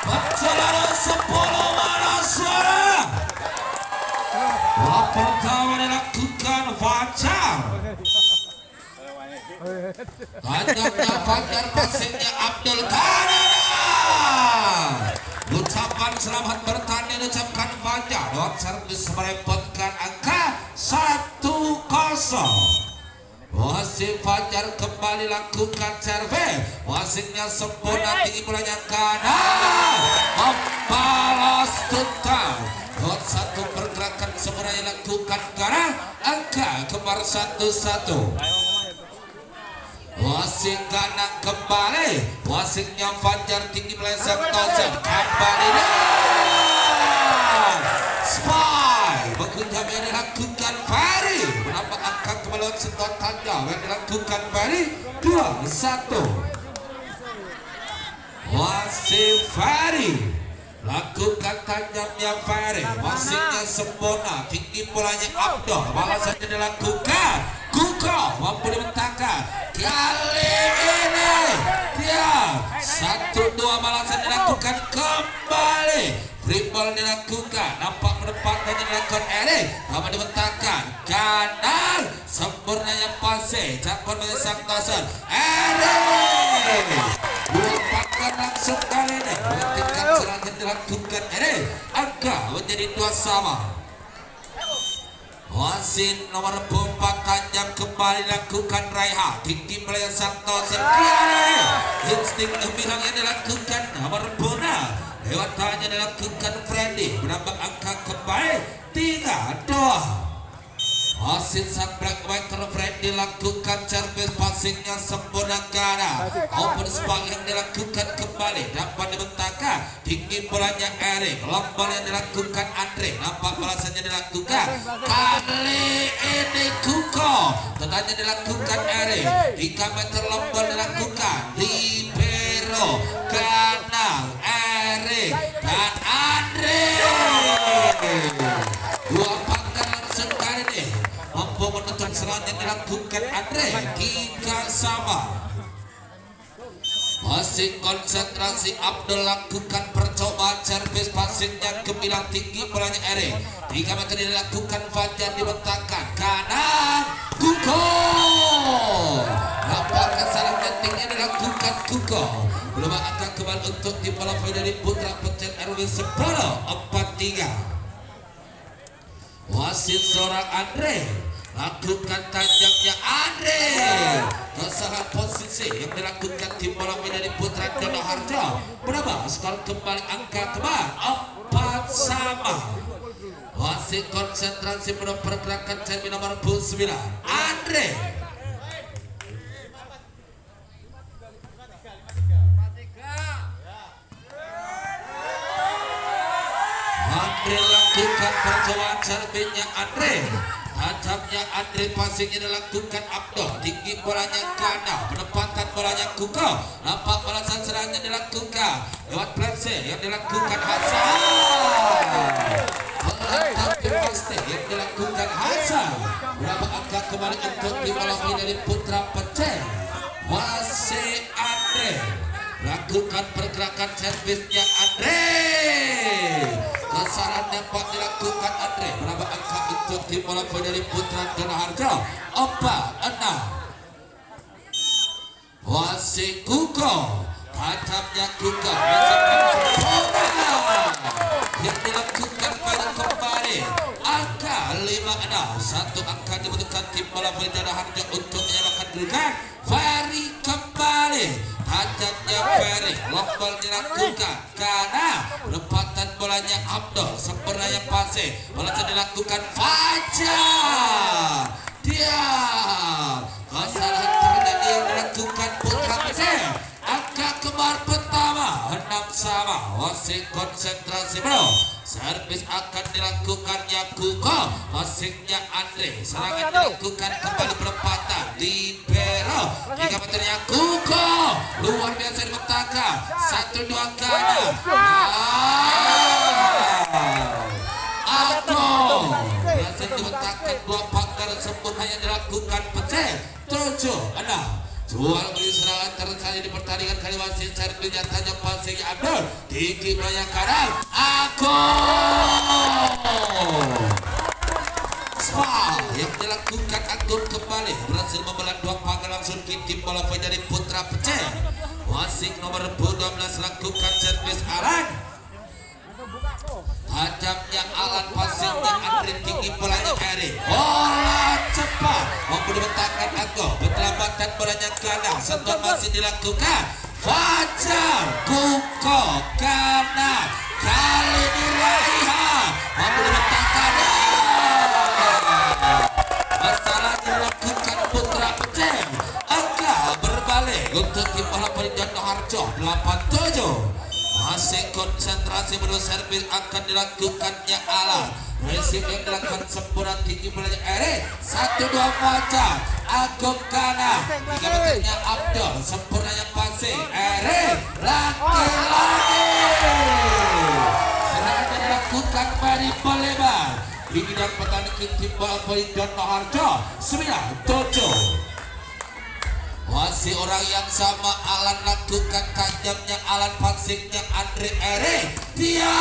Perjalanan 10 mana suara. Pertama dilakukan Fajar. Tandangnya Fajar, passingnya Abdul Qadir. Ucapan selamat bertanding ucapkan Fajar. Lewat servis merepotkan angka 1-0. Wasit Fajar kembali lakukan servis. Wasitnya sempurna, tinggi bolanya kanan, membalas tuntas. Lewat satu pergerakan sempurna yang lakukan kanan, angka kembar 1-1. Wasit kanan kembali, wasitnya Fajar tinggi meleset tajam kembali dan spy bekunjam yang dilakukan Ferry menambah angka kembali setor tanda yang dilakukan Ferry 2-1. Wasit Ferry lakukan tajamnya Ferry, wasitnya sempurna, tinggi bolanya Abdul, balasannya dilakukan Kuko mampu dibentangkan. Kali ini dia 1-2 balasan dilakukan kembali. Free ball dilakukan, nampak menempatkan dilakukan Erik, dapat dibentangkan kanan, sempurnanya pase, campur dengan sang tosan Erik. Lupakan langsung kali ini, menghentikan serangan dilakukan Erik. Angka menjadi 2-2. Wasit nomor 4 tajam kembali lakukan Raiha, tinggi melihat Santosa kiri. Insting gembira yang dilakukan nomor 4 lewat tangannya dilakukan Freddy, menambah angka kembali 3-2. Wasit sang blackbacker Freddy lakukan servis, passingnya sempurna kanan. Open spot yang dilakukan kembali dapat dibentangkan, tinggi bolanya Erik, lombol yang dilakukan Andre, nampak balasannya dilakukan kali ini Kuko, tenangnya dilakukan Erik, 3 meter lombol dilakukan libero kanan Erik dan Andre. Dua pangkat langsung kali ini mampu menutup serangan yang dilakukan Andre. 3-3. Masih konsentrasi Abdul lakukan percobaan servis, passingnya gemilang, tinggi bolanya Erik, 3 meter dilakukan Fajar, dibentangkan kanan Kuko, nampak kesalahan tinggi dilakukan Kuko, belum akan kembali untuk dimulai dari Putra Pecel RW 10-4-3. Wasit seorang Andre lakukan tajamnya Andre, kesalahan posisi yang dilakukan tim bola dari Putra Jono Harjo, berapa skor kembali angka kembali 4-4. Wasit konsentrasi pada pergerakan cermin nomor 9 Andre. Andre lakukan percobaan cerminnya Andre, tajamnya Andre, passingnya dilakukan Abdul, tinggi bolanya kanan, penempatan bolanya Kuko, nampak balasan serangannya dilakukan lewat presse yang dilakukan Hasan, melantang pasti yang dilakukan Hasan, berapa angka kembali untuk dimulai dari Putra Pecel. Masih Andre lakukan pergerakan servisnya Andre, kesalahan dapat dilakukan Andre, berapa angka untuk dimulai dari Putra Jono Harjo 4-6. Wasit Kuko, tajamnya Kuko yang dilakukan pada kembali angka 5-6. Satu angka dibutuhkan tim bola Jono Harjo untuk menyamakan kedudukan. Ferry kembali, tajamnya Ferry, lombol dilakukan karena penempatan bolanya Abdul, sempurnanya pase, balasan dilakukan Fajar. Dia kesalahan terjadi yang dilakukan Putra Pecel. Angka kembar pertama 6-6. Wasit konsentrasi bro, servis akan dilakukannya Kuko, passingnya Andre, serangan dilakukan kembali perempatan libero, 3 meternya Kuko, luar biasa dibentangkan 1-2 kanan biasa dibentangkan 2 pangkal sempurna yang dilakukan Pecel. 7-6. Jual beli serangan terjadi di pertandingan kali wasit servis nyatanya pasing Abdul tinggi belayar kanan aku Spal yang dilakukan Agung kembali berhasil membelah dua pagar langsung kitim bola menjadi Putra Pecah. Wasit nomor 12 lakukan servis Alan. Tajamnya Alan pasingnya Andre tinggi bolanya Eri. Bola cepat mampu dibentangkan Agung. Penyelamatan bolanya kanan. Sentuhan masih dilakukan. Fajar Kuko kanan. Kali ini Raihan mampu dibentangkan. Masalah dilakukan Putra Pecah. Angka berbalik untuk tim bola Dono Harjo 87. Masih konsentrasi berdua servis akan dilakukannya Alan. Resip yang dilakukan sempurna tinggi bolanya Eri. 1-2 macam Agung kanan. 3 meternya Abdul. Sempurna yang pasing Eri. Laki-laki. Serangan dilakukan dari Bolebar. Di bidang pertandingan tim bola Dono Harjo 97. Masih orang yang sama Alan lakukan tajamnya Alan pasingnya Andre Eri. Dia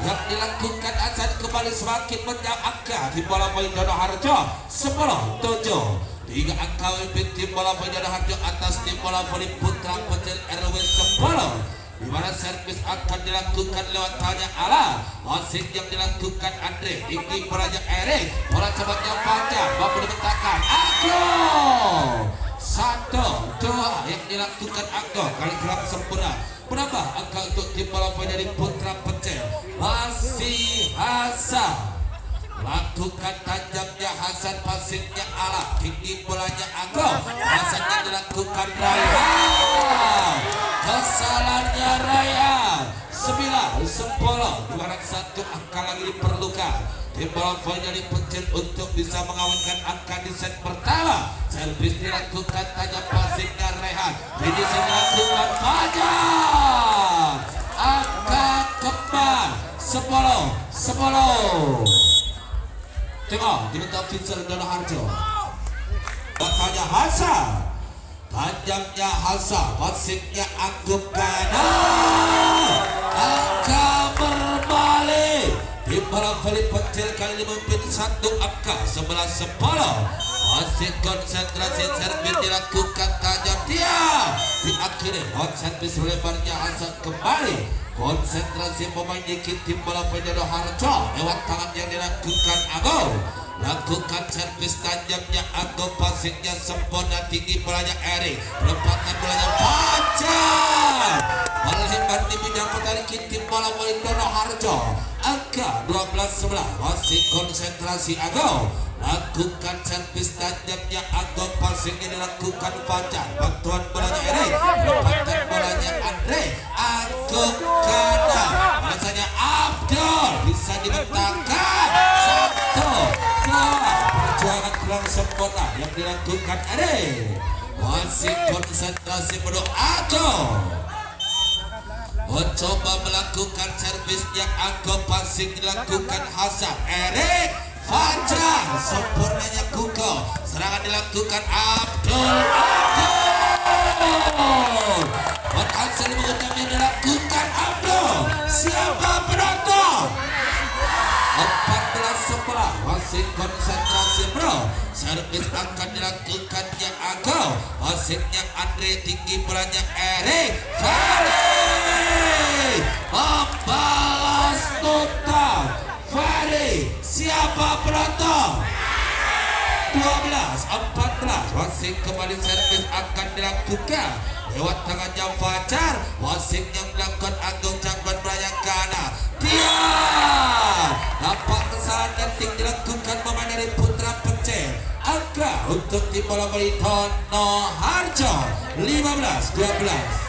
yang dilakukan Azan kembali semakin menjauh angka di bola Dono Harjo 10-7. 3 angka WP tim bola Dono Harjo atas tim bola Putra Pecel RW 10. Di mana servis akan dilakukan lewat tanya Ala. Wasit yang dilakukan Andre tinggi bolanya Erik. Bola cepatnya panjang mampu dibentangkan Agung. 1-2 yang dilakukan Agung. Kali gerak sempurna menambah angka untuk tim bola dari Putra Pecel. Masih Hasan lakukan tajamnya Hasan pasingnya Ala. Tinggi bolanya Agung. Hasan yang dilakukan Raihan. Kesalahannya Raya 9-10. 201 angka lagi diperlukan. Tim bola dari Pecel untuk bisa mengawinkan angka di set pertama. Servis dilakukan tajam pasingnya Rehan. Finishing dilakukan Fajar. Angka kembali 10-10. Tengok diminta official Dono Harjo. Bakalnya Hasan. Tajamnya Hasan, pasingnya Agung kanan. Angka berbalik. Tim bola Pecel kali ini memimpin 1 angka 11-10. Masih konsentrasi servis dilakukan tajam dia. Diakhiri servis lebarnya Hasan kembali. Konsentrasi pemain dikit tim bola Dono Harjo lewat tangan yang dilakukan Agung. Lakukan servis tajamnya Agung pasingnya sempurna tinggi bolanya Eri. Perempatan bolanya Fajar. Melebar di bidang pertandingan tim bola Dono Harjo. Angka 12-11. Masih konsentrasi Agung. Lakukan servis tajamnya Agung pasingnya dilakukan Fajar. Bantuan bolanya Eri. Perempatan bolanya Andre. Agung kanan. Rasanya Abdul bisa dibentangkan. 1-2. Perjuangan kurang sempurna yang dilakukan Eri. Masih konsentrasi penuh Agung. Mencoba melakukan servisnya Agung pasing dilakukan Hasan. Erik Fajar sempurnanya Kuko. Serangan dilakukan Abdul. Berhasil mengutama yang dilakukan Abdul. Siapa penonton? 14-11. Masih konsentrasi bro. Servis akan dilakukannya Agung. Wasitnya Andre tinggi bolanya Erik Fari. Membalas total Fari. Siapa penonton? 12-14. Wasit kembali servis akan dilakukan lewat tangannya Fajar. Wasit yang melakukan Agung Cakban Berayang kanan. Dia nampak kesalahan yang dilakukan pemain dari Putra Pecel. Angka untuk tim bola Dono Harjo 15-12.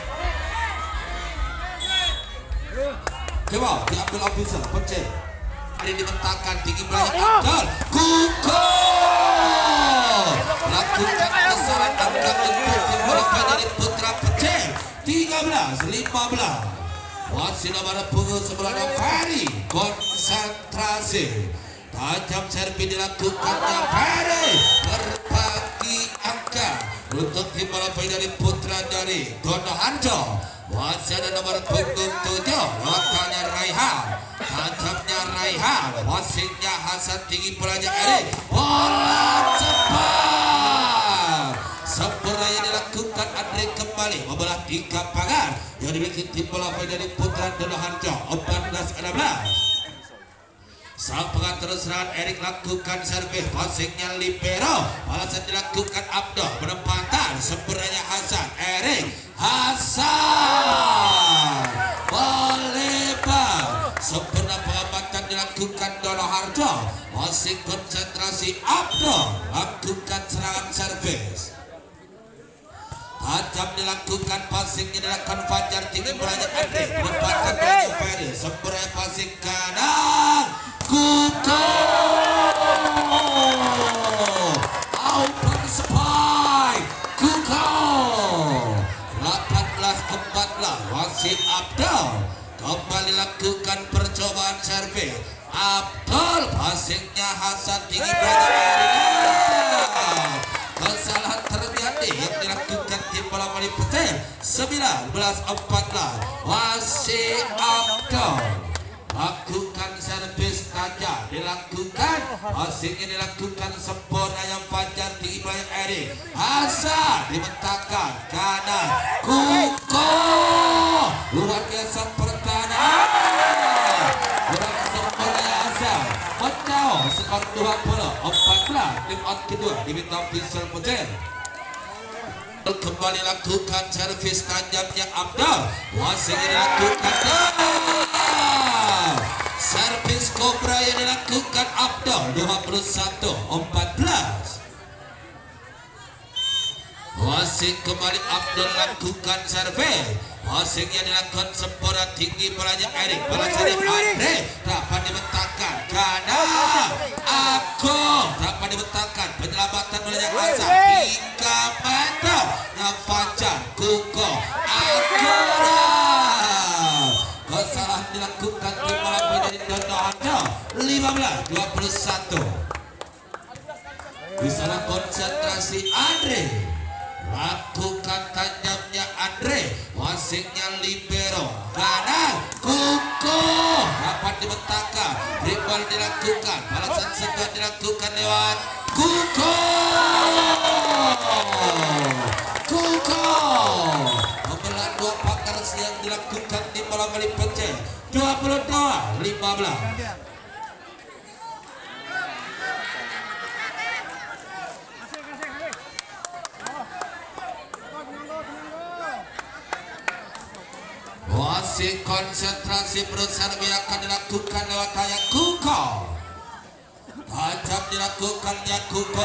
Coba diambil official Pecel. Ada dibentangkan tinggi belakang Abdul. Kuko lakukan kesalahan angka untuk tim bola dari Putra Pecel 13-15. Masih nomor punggung sebelah Fari. Konsentrasi Tajam servis dilakukannya Ferry berbagi angka untuk tim bola voli dari putra dari Dono Harjo. Masih ada nomor punggung 7 lawannya Raihan. Tajamnya Raihan, wasitnya Hasan, tinggi bolanya Erik. Bola cepat. Sempurna yang dilakukan Andre kembali membelah 3 pagar yang dimiliki tim bola voli dari putra Dono Harjo 14-16. Sang pengatur serangan Erik lakukan servis, passingnya libero, balasan dilakukan Abdul, penempatan sempurnanya Hasan, Erik Hasan melebar, sempurna pengamatan dilakukan Dono Harjo, masih konsentrasi Abdul lakukan serangan servis. Tajam dilakukan, passingnya dilakukan Fajar, tinggi bolanya Andre, penempatan dari Ferry, sempurna passing kanan Kuko open supply Kuko 18-14 wasit Abdul kembali lakukan percobaan servis. Abdul passingnya Hasan, tinggi bolanya kesalahan terjadi yang dilakukan tim bola voli Petir 19-14 wasit Abdul lakukan servis tajam dilakukan, passingnya dilakukan sempurna yang Fajar, tinggi bolanya Erik Hasan dibentangkan kanan Kuko luar biasa pertahanan kurang sempurna Hasan menjauh skor 20-14. Tim out kedua diminta Pinsel Petir kembali lakukan servis tajamnya Abdul, passingnya dilakukan servis Cobra yang dilakukan Abdul 21-14. Wasit kembali Abdul lakukan servis, passingnya dilakukan sempurna, tinggi bolanya Erik, balasannya Andre dapat dibentangkan kanan Agung dapat dibentangkan, penyelamatan bolanya Hasan 3 meter yang Fajar Kuko akurat. Kesalahan dilakukan tim bola voli dari Dono Harjo 15-21. Di sana konsentrasi Andre lakukan tajamnya Andre, passingnya libero kanan Kuko dapat dibentangkan, dribble dilakukan, balasan sebuah dilakukan lewat Kuko pembelaan 2 pakar yang dilakukan di bola voli Petir 22-15. Wasit konsentrasi berusaha akan dilakukan lewat tayang Kuko. Tajam dilakukannya Kuko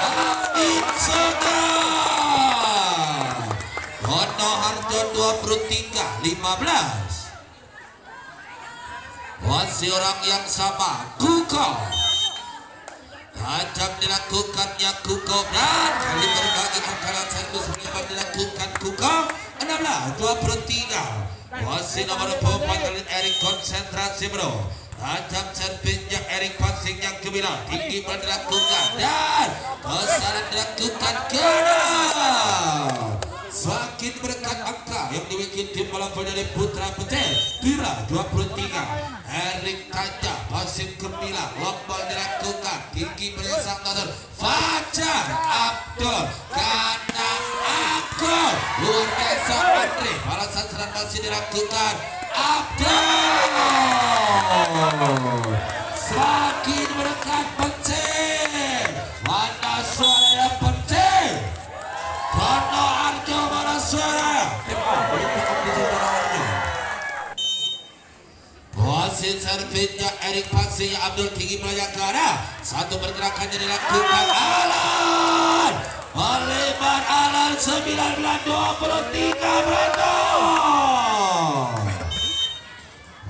angin segar. Dono Harjo 23-15. Wasit orang yang sama Kuko. Tajam dilakukannya Kuko dan kali berbagi angkaran servis melebar dilakukan Kuko 16-23. Wasit nomor 4 Erik konsentrasi bro. Tajam servisnya Erik, passing yang ke-9 tinggi dilakukan dan kesalahan dilakukan kanan. Semakin berkat angka yang dimiliki tim bola voli dari Putra Petir 23. Erik tajam, passing ke-9 lombol dilakukan, tinggi bersang motor Fajar Abdul kanan Agung luar biasa Andre, balasan serangan masih dilakukan Abdul. Semakin berdekat Petir, mana suara yang Petir? Dono Harjo mana suara? Wasit servisnya Erik, passingnya Abdul, tinggi bolanya ke arah satu, pergerakannya dilakukan Alan melebar Alan 19-23 berantem.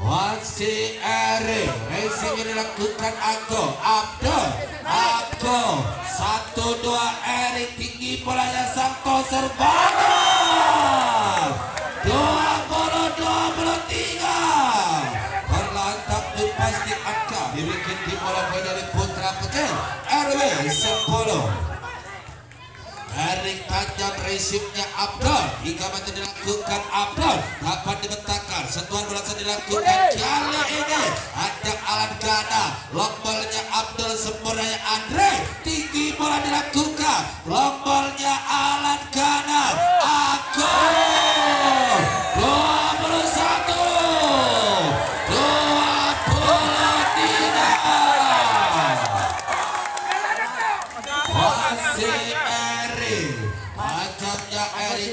Wasit Erik, racingnya dilakukan Agung Abdul 1-2 Erik, tinggi bolanya Santo serbangan 20-23 berlantak di pasti angka ke-10. Dari tajam resipnya Abdul, hingga mati dilakukan Abdul, dapat dibentangkan, sentuhan berhasil dilakukan. Kali ini ada alat gana, lombalnya Abdul, sempurnanya Andre, tinggi bola dilakukan, lombalnya alat gana, Agung 21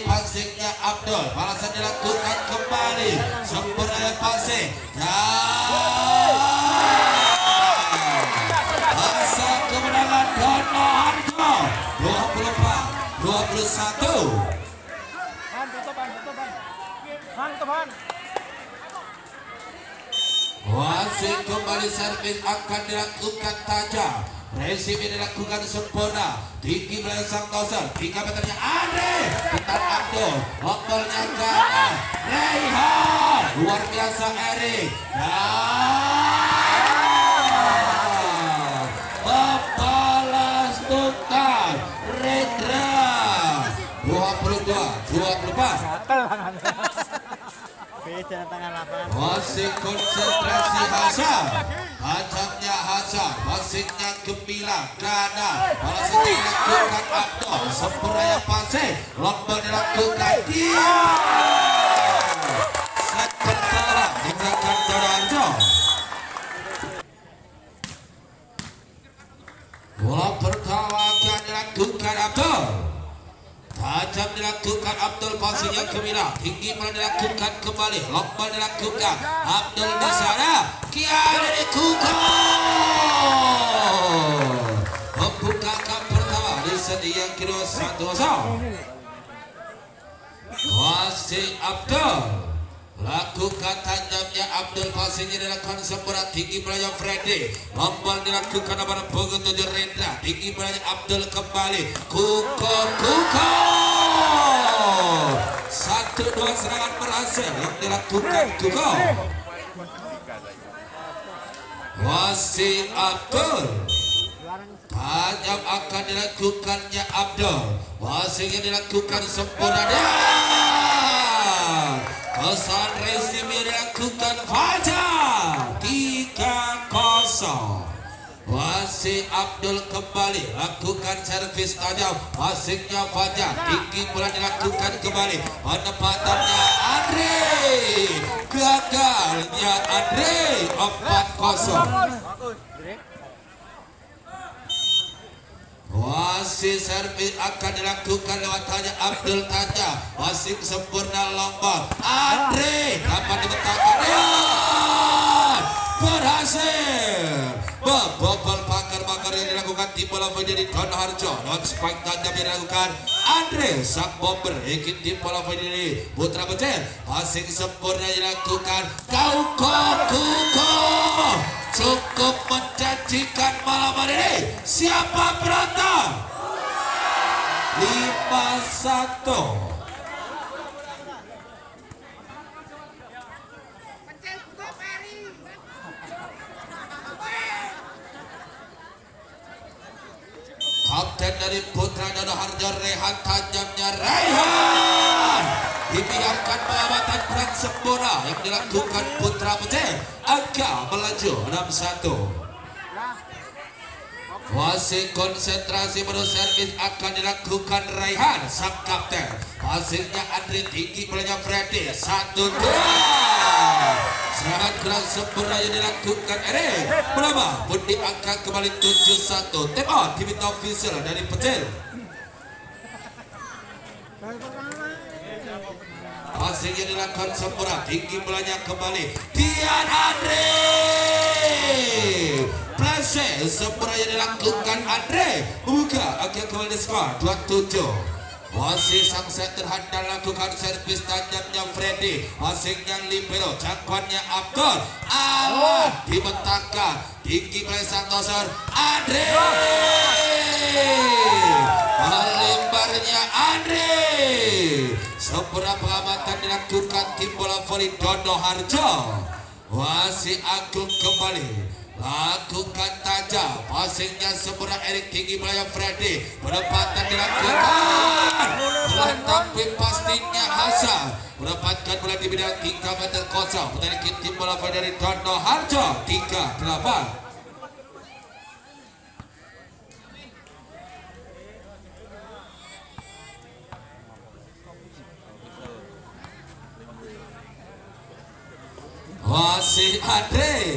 pasingnya Abdul, balasan dilakukan kembali, sempurna pasing masa kemenangan Dono Harjo 24-21. Wasit kembali, servis akan dilakukan tajam, resip dilakukan sempurna, tinggi belakang sang toser, 3 meternya Andre, putar Abdul, lombalnya Gana, Rehan, luar biasa Erik, membalas tuntas Rendra 22-24. Masih konsentrasi Hasan, tajamnya Hasan, masingnya Gembira, Gana, balasnya dilakukan Abdul, sempurna yang pasing, lombal dilakukan dia. Sementara tindakan Doranjo. Bola pertama akan dilakukan Abdul. Tajam dilakukan Abdul, pasingnya Gembira, tinggi mulai dilakukan kembali, lombal dilakukan Abdul di sana, Kiara dikukuh, membukakan pertama di seti yang kedua 1-0. Masih Abdul, lakukan tajamnya Abdul, pasingnya dilakukan sempurna, tinggi belakang Freddy, lombal dilakukan pada punggung 7 Rendra, tinggi belakang Abdul kembali, kuko 1-2 serangan berhasil yang dilakukan Kuko. Masih Abdul, tajam akan dilakukannya Abdul, masihnya dilakukan sempurna dan kesan resip dilakukan Fajar 3-0. Masih Abdul kembali, lakukan servis tajam, masingnya Fajar, tinggi bola dilakukan kembali, penempatannya Andre, gagalnya Andre 4-0. Masih servis akan dilakukan lewat tanya Abdul tajam, masih sempurna lombang Andre, dapat dibentangkan dan berhasil membobol pagar-pagar yang dilakukan di bola menjadi Dono Harjo. Non spike tajam yang dilakukan Andre, sang bomber ingin di bola menjadi Putra Becel, passing sempurna yang dilakukan Kuko. Cukup menjanjikan malam hari ini. Siapa penonton? 5-1. Kapten dari Putra Dono Harjo, Rehan, tajamnya Rehan, dibiarkan pengamatan perang sempurna yang dilakukan Putra Becel. Angka melaju 6-1. Masih konsentrasi, baru servis akan dilakukan Rehan, sang kapten, hasilnya Andre, tinggi pelanya Freddy 1-2. Serangan keras sempurna yang dilakukan Erik berapa pun diangkat kembali 7-1. Tap on tim official dari Becel. Passing yang dilakukan sempurna, tinggi belanya kembali Dian Andre, plase sempurna yang dilakukan Andre, membuka akhir kembali skor 27. Masih sang center handal lakukan servis tajamnya Freddy, passingnya libero, jangkauannya Abdul, alat dibentangkan, tinggi belakang sang toser Andre, melemparnya Andre. Sempurna pengamatan dilakukan tim bola voli Dono Harjo. Masih Agung kembali, Lakukan tajam, passingnya sempurna Erik tinggi melayang Freddy, penempatan dilakukan, bola tapi pastinya Hasan mendapatkan bola di bidang 3 meter kosong, menarik tim bola dari Dono Harjo 38. Masih Andre,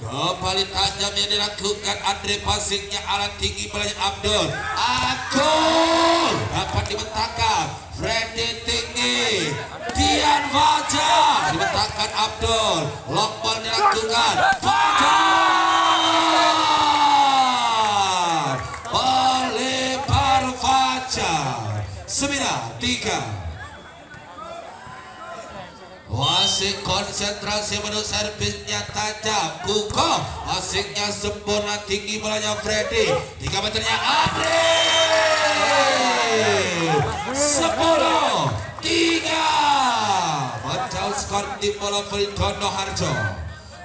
kembali tajam yang dilakukan Andre, passingnya alat tinggi melayang Abdul dapat dibentangkan Freddy tinggi, Dian Fajar dibentangkan Abdul, long ball dilakukan Fajar, melebar Fajar 9-3. Wasit konsentrasi menu servisnya tajam, Kuko passingnya sempurna tinggi bolanya Freddy, 3 meternya Andre 10-3, menjauh skor tim bola Dono Harjo.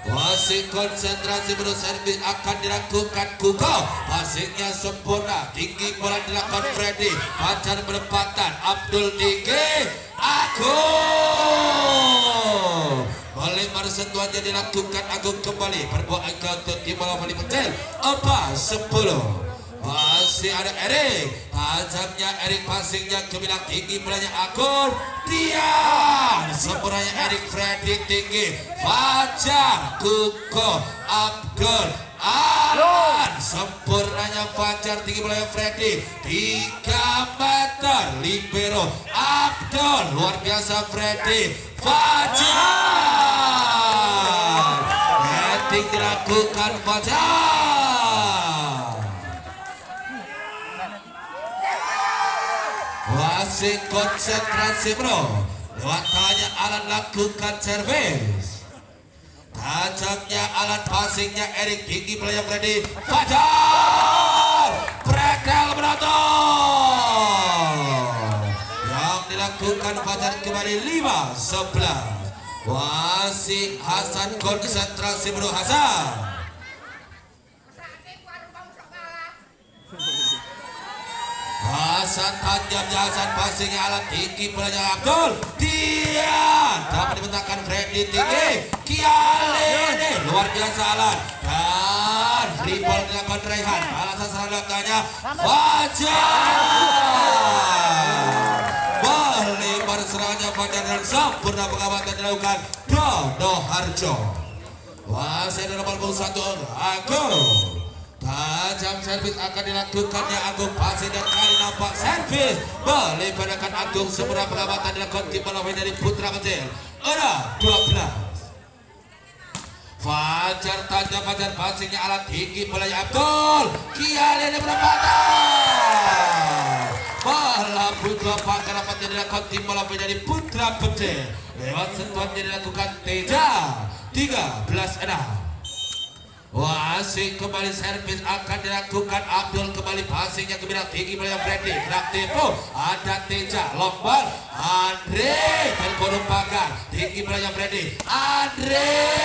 Wasit konsentrasi menu servis akan dilakukan Kuko, passingnya sempurna tinggi bola dilakukan Freddy, Fajar penempatan Abdul tinggi Agung, melebar sentuhannya dilakukan Agung kembali berbuat ke tim bola volley kecil 4-10. Masih ada Erik, tajamnya Erik, passingnya ke bidang tinggi bolanya Agung, Dian sempurnanya Erik, Freddy tinggi, Fajar, Kuko, Abdul, Alan sempurnanya Fajar tinggi bolanya Freddy, 3 meter libero Abdul, luar biasa Freddy, Fajar, heading dilakukan Fajar. Wasit konsentrasi bro, lewat tanya Alan lakukan servis, tajamnya Alan, passingnya Erik tinggi melayang Freddy, Fajar prekel penonton yang dilakukan Fajar kembali 5-11. Wasit Hasan konsentrasi bro, Hasan tajam Hasan, passingnya alat tinggi bolanya Abdul, Dian dapat dibentangkan Freddy tinggi, Kialene luar biasa alat, dan free ball dilakukan Raihan, alasan serangannya Fajar, melebar serangannya Fajar dan sempurna pengamatan dilakukan Dono Harjo. Wasit nomor 1 Agung, tajam servis akan dilakukannya Agung, passing dan kali nampak servis melebarkan Agung, sempurna pengamatan dilakukan tim bola dari putra kecil 12. Fajar tajam, Fajar passingnya alat tinggi bolanya Abdul, Kialene penempatan bola putra pagar dapat dilakukan tim bola dari putra kecil, lewat sentuhan dilakukan Teja 13-6. Wasit kembali servis akan dilakukan Abdul, kembali passingnya ke bidang tinggi melayang Freddy, gerak tempo ada Teja, long ball Andre terkorup pagar tinggi melayang Freddy, Andre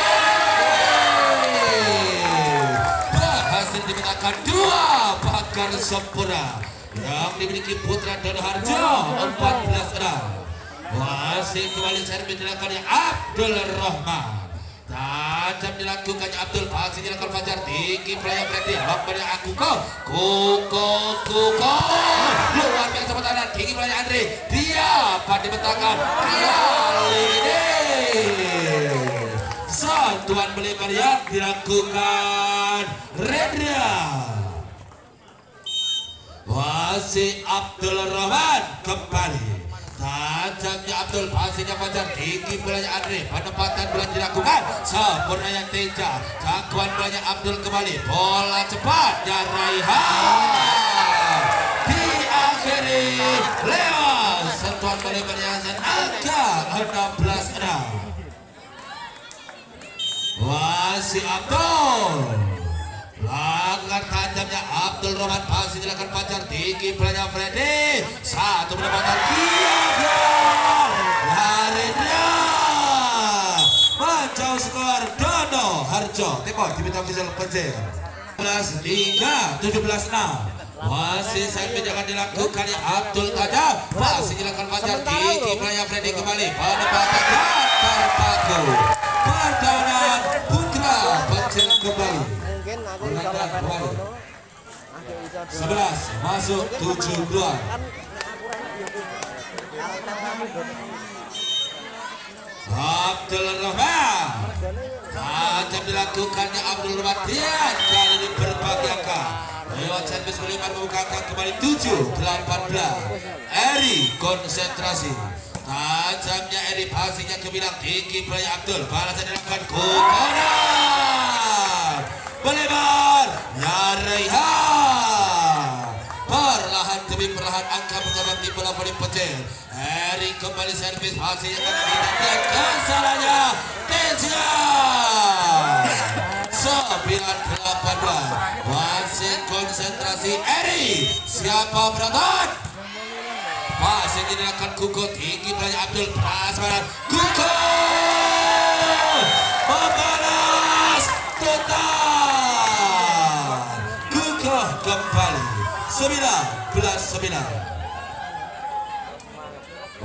berhasil dimenangkan 2 pagar sempurna yang dimiliki putra Dono Harjo 14-6. Wasit kembali servis dilakukan Abdul Rahman, tajam dilakukannya Abdul, passing dilakukan Fajar tinggi melayang Freddy, lombarnya Kuko luar biasa pertahanan tinggi melayang Andre, dia pada dibentangkan kali ini sentuhan melebar yang dilakukan Rendra. Wasit Abdul Rahman kembali, tajamnya Abdul, passingnya Fajar tinggi bolanya Andre, penempatan bola dilakukan sempurnanya Teja, jangkauan bolanya Abdul kembali, bola cepat dan Raihan diakhiri lewat sentuhan melebarnya Hasan angka 16-6. Wasit Abdul, langgar tajamnya Abdul Rahman, passing dilakukan Fajar tinggi bolanya Freddy, satu pendapatan Harindra menjauh skor Dono Harjo. timeout diminta official pencet. 17-3, 17-6. Masih saya jangan dilakukan ya Abdul Qadir. Masih dilakukan Fajar Kiki Playa Freddy kembali penempatan terpaku. Pertahanan Putra pencet kembali. Menangkan kembali. 11 masuk 7 keluar. Abdul Rahman. Tajam dilakukannya Abdul Rahman. Kali ini berbagiakan. Lewat servis Suleiman membukakan kembali 7-18. Eri konsentrasi. Tajamnya Eri passingnya ke bilang tinggi Playa Abdul. Balasan dilakukan Kukonan. Melebar Yarehan. Perlahan demi perlahan angka pertama di bola voli pecel. Eri kembali servis passingnya ke bilang dan kesalahannya Teja. 9-18. Masih konsentrasi Eri. Siapa berantak? Masih dilakukan Kuko tinggi Playa Abdul. Prasmanan Kuko membalas total. Kuko kembali 19-9.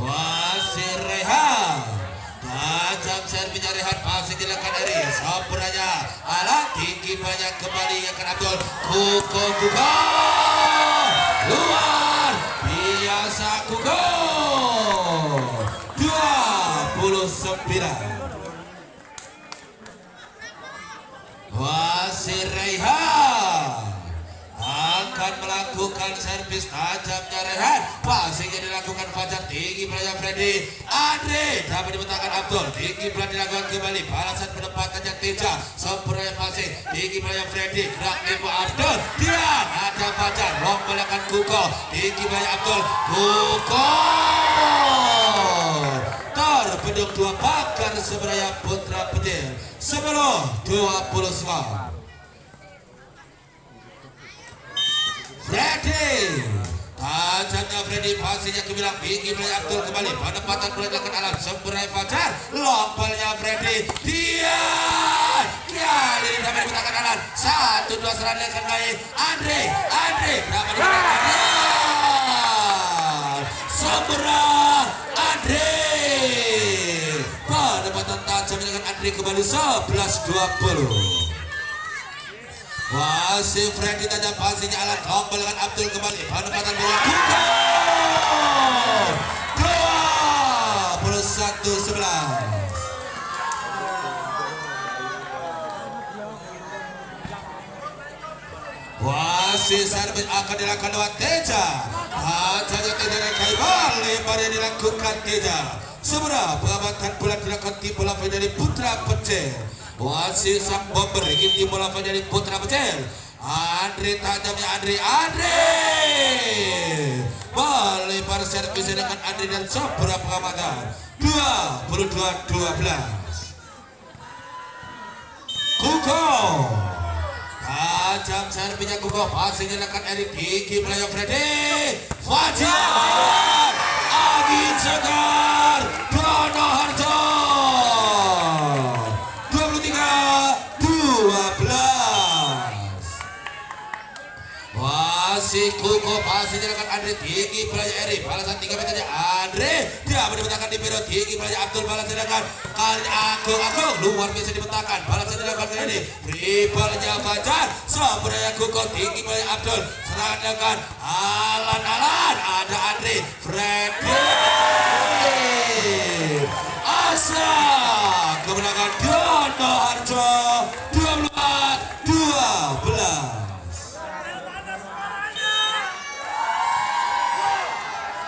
Masih Rehan. Tajam servisnya Rehan. Masih dilakukan Eri. Sampuranya alat tinggi banyak kembali yang akan Abdul. Kuko luar biasa Kuko 29. Masih Rehan akan melakukan servis tajamnya Rehan. Passingnya dilakukan Fajar tinggi Playa Freddy. Andre dapat dibentangkan Abdul. Tinggi Playa dilakukan kembali. Balasan penempatannya Teja. Sempurna passing tinggi Playa Freddy. Gerak tempo Abdul. Dan ada Fajar. Long melakukan Kuko. Tinggi Playa Abdul. Kuko terpedung dua pakar seberaya Putra Petir. 10-20. Freddy. Tajamnya Freddy passingnya ke bilang tinggi Playa Abdul kembali. Penempatan pergerakan alam sempurna Fajar. Lompelnya Freddy. Dia kali ini dapat dibentangkan alam. 1-2 serangan dengan baik. Andre dapat dibentangkan alam. Sempurna Andre. Penempatan tajam dengan Andre kembali 11-20. Masih Freddy tajam passingnya alat tombol dengan Abdul kembali. Penempatan bola Kuko 21-11. Masih servis akan dilakukan lewat Teja. Tajamnya Teja dan Kaibal lebar yang dilakukan Teja. Seberapa pengamatan bola dilakukan di bola dari Putra Pecel. Masih sang bomber ingin bola dari Putra Pecel. Andre tajamnya Andre melebar servis dengan Andre dan seberapa pengamatan 22-12. Kuko tajam servisnya Kuko. Masih dilakukan Erik Kiki Playa Freddy. Fajar angin segar Dono Harjo 23-12. Masih Kuko masih dilakukan Andre tinggi Playa Eri. Balasan 3 meternya Andre. Dia dibentangkan di biro tinggi Playa Abdul. Balasan dilakukan kali Agung luar biasa dibentangkan. Balasan dilakukan ini dribblenya Fajar. Sempurna Kuko tinggi Playa Abdul. Serangan dilakukan alan ada Andre Freddy. Asa kemenangan Dono Harjo 24-12.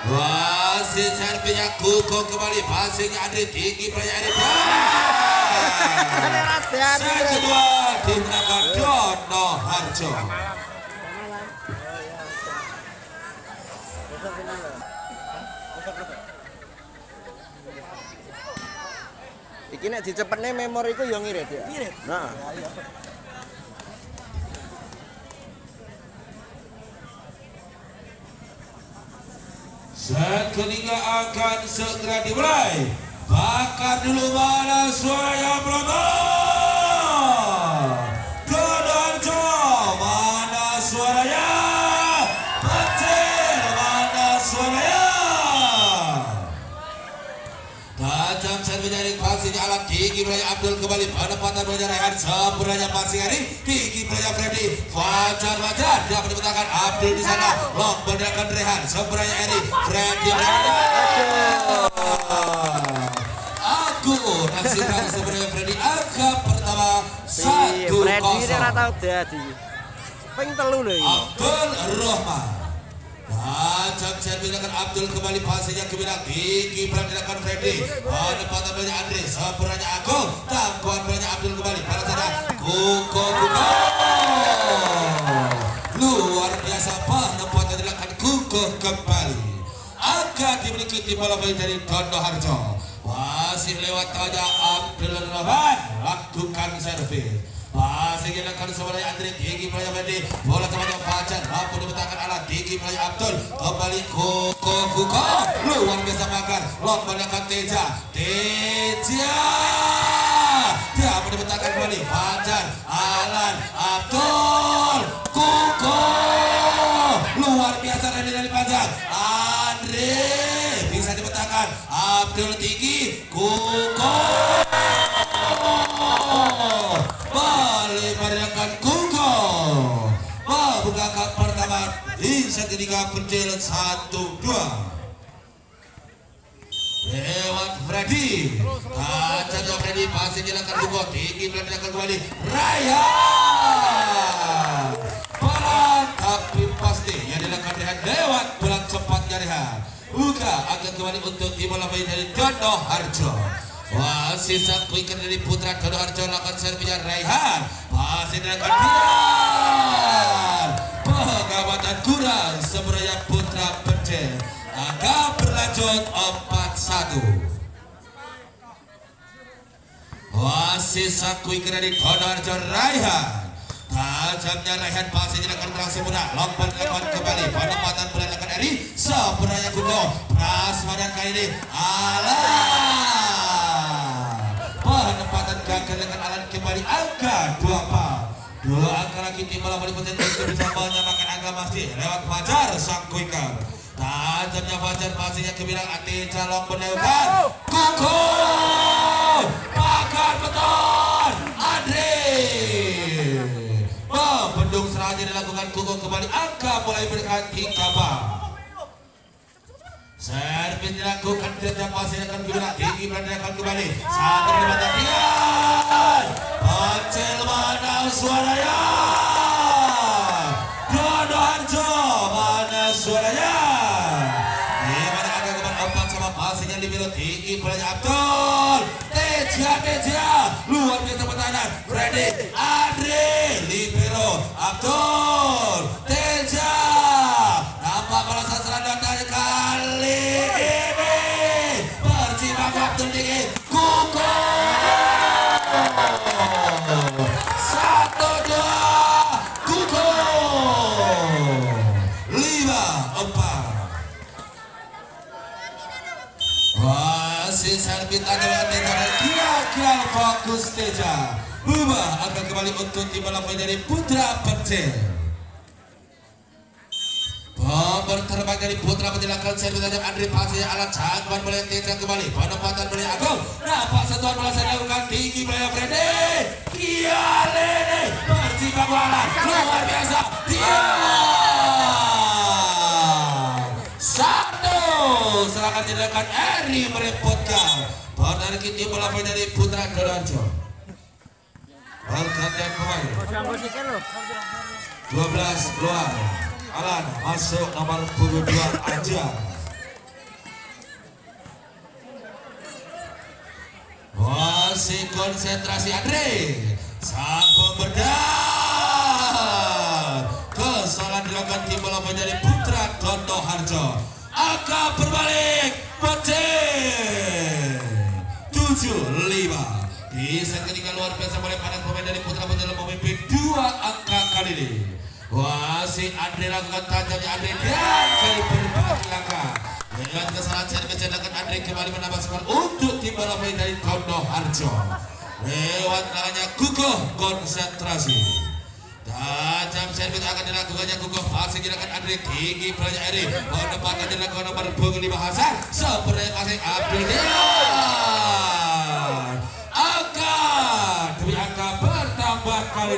Masih servisnya Kuko kembali. Passingnya Andre tinggi Playa Eri. Set kedua dimenangkan Dono Harjo. Iki nek dicepetne memori iku yo ngirit ya. Ngirit. Nah. Set ketiga akan segera dimulai. Bakar dulu mana suara yang berapa? alat tinggi Belanya Abdul kembali penempatan Belanya Rehan sebenarnya masih hari tinggi Belanya Freddy Fajar dapat dibentangkan Abdul di sana long berdakan Rehan sebenarnya Eri Freddy aku naksikan sebenarnya Freddy angka pertama 1-0 Freddy ini rata udah di ping telu loh ini. Abdul Rahman Ajak servis dengan Abdul kembali pasnya ke bidang tinggi perhatikan Freddy penempatan Belanya Andre sebenarnya Agung tampuan Belanya Abdul kembali pada sana Kuko luar biasa penempatan dilakukan Kuko kembali akan dimiliki tim bola voli dari Dondo Harjo masih lewat tanya Abdul Rahman lakukan servis masih dilakukan sebenarnya Andre tinggi Belanya Freddy bola kepada Fajar mampu dibentangkan alat tinggi Belanya Abdul kembali Kuko luar biasa makan long menangkan Teja dia dibentangkan kembali Fajar Alan Abdul Kuko luar biasa dari Fajar Andre bisa dibentangkan Abdul tinggi Kuko balik merayakan Kuko membuka kap pertama di set ketiga pentil 1-2 lewat Freddy kacanya Freddy pasti dilakukan Kuko tinggi melakukan kembali Raya pelan tapi pasti yang dilakukan Rehan lewat pelan cepatnya Rehan buka akan kembali untuk tim bola voli dari Dondo Harjo wasit sang kuikan dari Putra Dondo Harjo lakukan servisnya Raihan masih dilakukan Dian pengamatan kurang sebenarnya Putra Pecel akan berlanjut 4-1 wasit sang kuikan dari Dondo Harjo Raihan tajamnya Raihan pasti dilakukan berlangsung mudah lompat dilakukan kembali penempatan dilakukan Eri sebenarnya Kuko prasmanan kali ini penempatan gagal dengan alat kembali angka 2 angka lagi tim bola voli potensi untuk bisa menyamakan angka masih lewat Fajar sang kuikan tajamnya Fajar pastinya ke bilang Ati calon menewkan Kuko pakan beton Andre bendung serangan dilakukan Kuko kembali angka mulai berkat hingga servis dilakukan tidak masih akan guna tinggi melanjutkan kembali saat terlibat Dian Pecel mana suaranya Dondo Harjo mana suaranya di mana akan kembali 4 sama pastinya libero tinggi Belanya Abdul Teja luar biasa pertahanan Freddy Andre libero Abdul Teja nampak balasan serangan dari kali ini berjibaku Abdul tinggi Kuko 1-2 Kuko 5-4 wasit servis adalah Teja gagal fokus Teja Buma akan kembali untuk tim bola voli dari Putra Pecel berterbang dari Putra menjelaskan servis tajam Andre pasnya alat jangkauan Belanya Teja kembali penempatan Belanya Agung nampak sentuhan bola saya lakukan tinggi Belanya Freddy Kialene berjibaku alat luar biasa Dian 1 serangan dilakukan Eri merepotkan penarik tim bola voli dari Putra Dondo Harjo pergantian pemain 12 keluar Alan masuk nomor 22 aja masih konsentrasi Andre sang pemberdayaan kesalahan dilakukan tim bola voli dari Putra Dondo Harjo akan berbalik Pecel 7-5 di set ketiga luar biasa boleh panas pemain dari Putra Pecel memimpin 2 angka kali ini wasit Andre lakukan tajamnya Andre dan kali berbagi langkah dengan kesalahan servis sedangkan Andre kembali menambah skor untuk tim bola voli dari Dondo Harjo lewat tangannya Kuko konsentrasi tajam servis akan dilakukannya Kuko masih dilakukan Andre tinggi Belanya Eri penempatan dilakukan nomor 25 Hasan sebenarnya masih Abdul Dian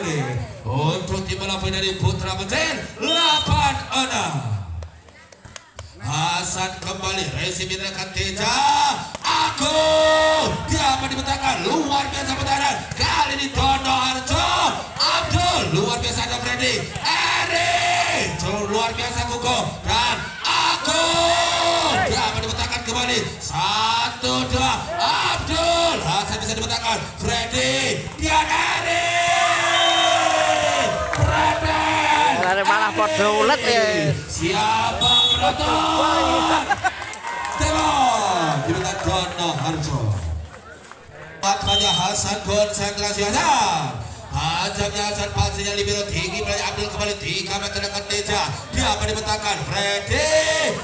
ini untuk tim bola voli dari Putra Petir 8-6. Hasan kembali resi minerakan Teja Agung dia dibentangkan luar biasa pertahanan kali ini Dono Harjo Abdul luar biasa ada Freddy Eri luar biasa Kuko dan Agung dia dibentangkan kembali 1-2 Abdul Hasan bisa dibentangkan Freddy dan Eri malah podo ulet ya. Siapa penonton? Tengok diberikan Dono Harjo. Makanya Hasan konsentrasi Hasan. Ajabnya Hasan pastinya libero tinggi mulai Abdul kembali 3 meter dekat Teja. Dia dibentangkan Freddy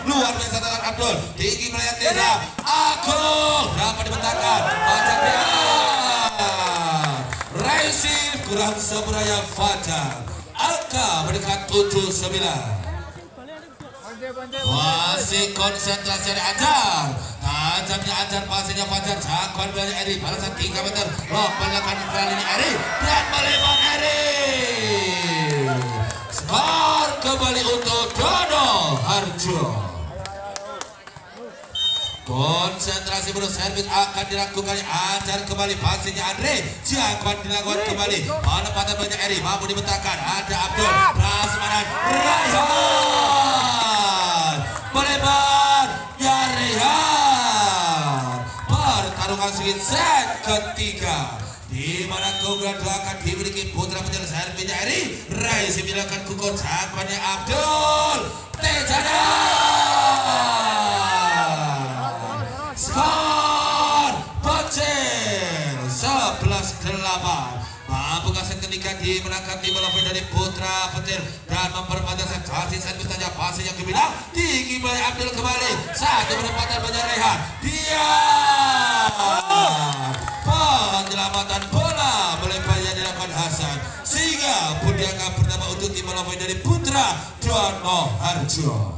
luar biasa tangan Abdul tinggi mulai Teja. Agung dapat dibentangkan. Ajabnya Racing kurang seberaya Fajar. Angka mendekat 7-9. Masih konsentrasi dari Ajar. Tajamnya Ajar pastinya Fajar. Jangkauan dari Eri. Balasan 3 meter. Lompat kali ini Eri. Dan melebar Eri. Skor kembali untuk Dono Harjo. Konsentrasi bro servis akan dilakukan Ajar kembali pastinya Andre jangkauan dilakukan kembali penempatan banyak Eri mampu dibentangkan ada Abdul Prasmanan Raihan melebar ya Raihan pertarungan sengit set ketiga di mana keunggulan dua akan dimiliki Putra Petir servisnya Eri Raisi dilakukan Kuko jangkauannya Abdul Tejana skor Petir 11-8 mampu kaset ketika dimenangkan tim bola voli dari Putra Petir dan memperpanjang kasih servis saja pasnya ke bilang tinggi mulai Abdul kembali satu penempatan banyak Rehan dia penyelamatan bola melebarnya dilakukan Hasan sehingga pun dianggap bernama untuk tim bola voli dari Putra Dono Harjo.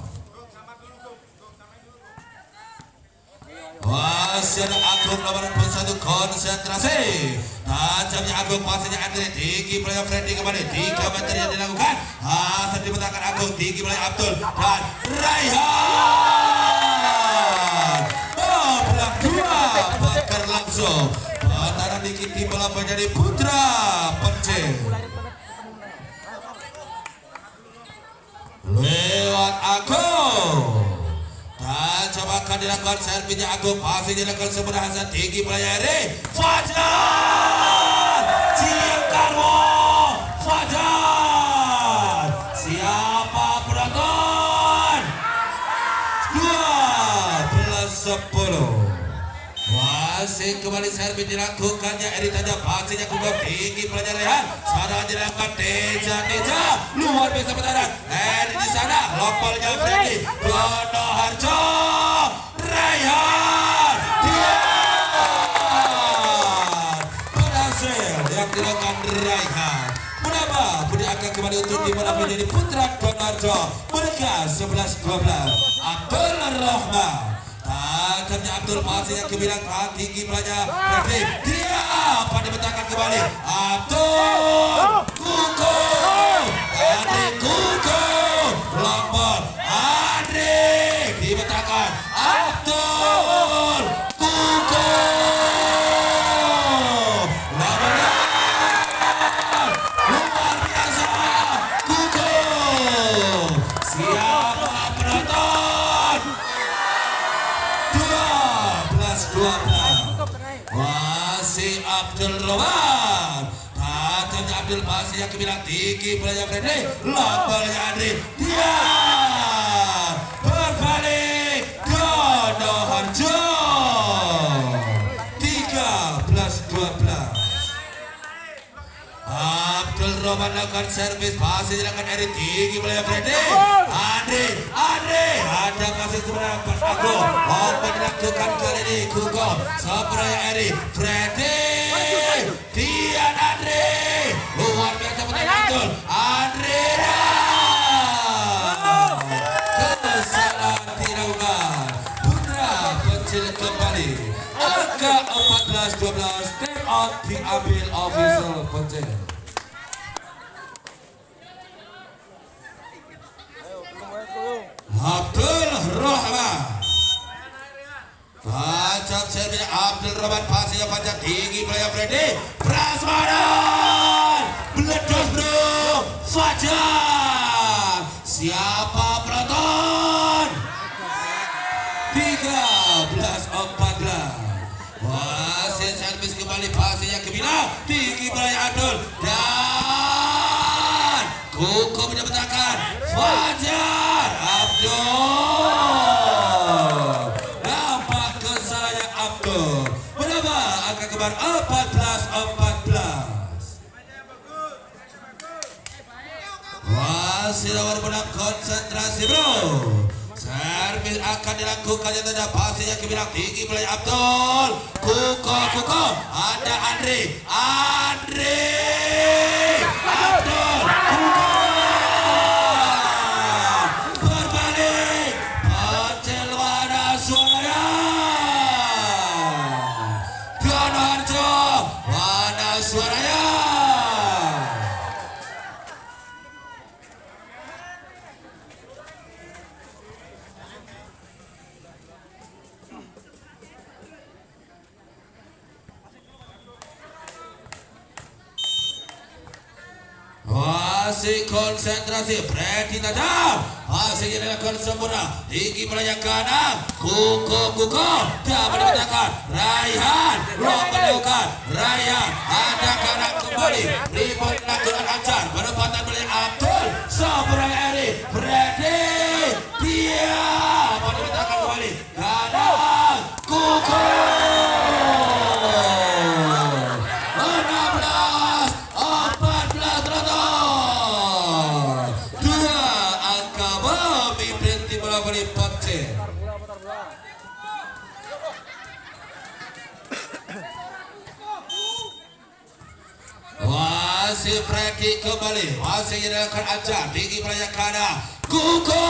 Masih ada Agung nomor 21 konsentrasi tajamnya Agung pasnya Andre tinggi mulai Freddy kembali 3 meter yang dilakukan Hasan dibentangkan Agung tinggi mulai Abdul dan Raihan belah dua bakar langsung pertahanan dikit di bola dari Putra Petir lewat Agung. Coba akan dilakukan servisnya Agung pasti dilakukan sebenarnya Hasan tinggi melayari Fajar Cikarwo Fajar siapa penonton 12-10 masih kembali servis dilakukannya Eri Taja pastinya Kuko tinggi pelajar Rehan sekarang dilakukan Teja luar biasa pertahanan Eri di sana lompolnya Freddy Dono Harjo Raihan dia berhasil yang dilakukan Raihan menambah budi akan kembali untuk dimana menjadi Putra Dono Harjo mereka 11-12 Abdul Rahman akhirnya Abdul masih yang kebilang tinggi pelajar Freddy dia pada dibentangkan kembali Abdul Kuko Andre Kuko lompat Andre dibentangkan Abdul Kuko luar biasa Kuko siapa penonton 12-12 masih Abdul Rahman tatanya Abdul masih yang kebilang tinggi pelajar Freddy lombalnya Andre dia berbalik Dono Harjo 13-12 Abdul Rahman lakukan servis pasir dilakukan Eri tinggi pelajar Freddy Andre ada kasih sebenarnya Agung open dilakukan kali ini Kuko sebenarnya Eri Freddy Dian Andre luar biasa pertandingan Abdul Andre kesalahan dilakukan Putra Petir kembali angka 14-12 step out diambil official Petir Abdul Rahman. Pajak servisnya Abdul Rahman, pasnya pajak tinggi player Freddy Prasmanan. Meledos bro, Fajar. Siapa penonton? 13-14. Wasit servis kembali, pasnya ke Bila, tinggi player Abdul dan Kuku menyebutkan Fajar Abdul. Nampak kesalahan Abdul. Berapa angka kembar 14-14. Wasit lawan menang konsentrasi bro. Servis akan dilakukan yang tidak pastinya kebilang tinggi oleh Abdul. Kuko ada Andre Abdul berbalik Pancel Wana Suaranya Dionarjo Wana Suaranya. Masih konsentrasi, Freddy tajam, masih dilakukan sempurna, tinggi melayang kanan, Kuko, dapat dipecahkan, Raihan, melakukan, Raihan, ada kanan kembali, rebound dengan lancar, penempatan melayang Abdul, sempurna Eri, Freddy, dia, dapat dipecahkan kembali, kanan, Kuko. 16-14 angka memimpin tim bola voli Pancel. Wasit Freddy kembali, masih dilakukan ajar tinggi melayang kanan, Kuko.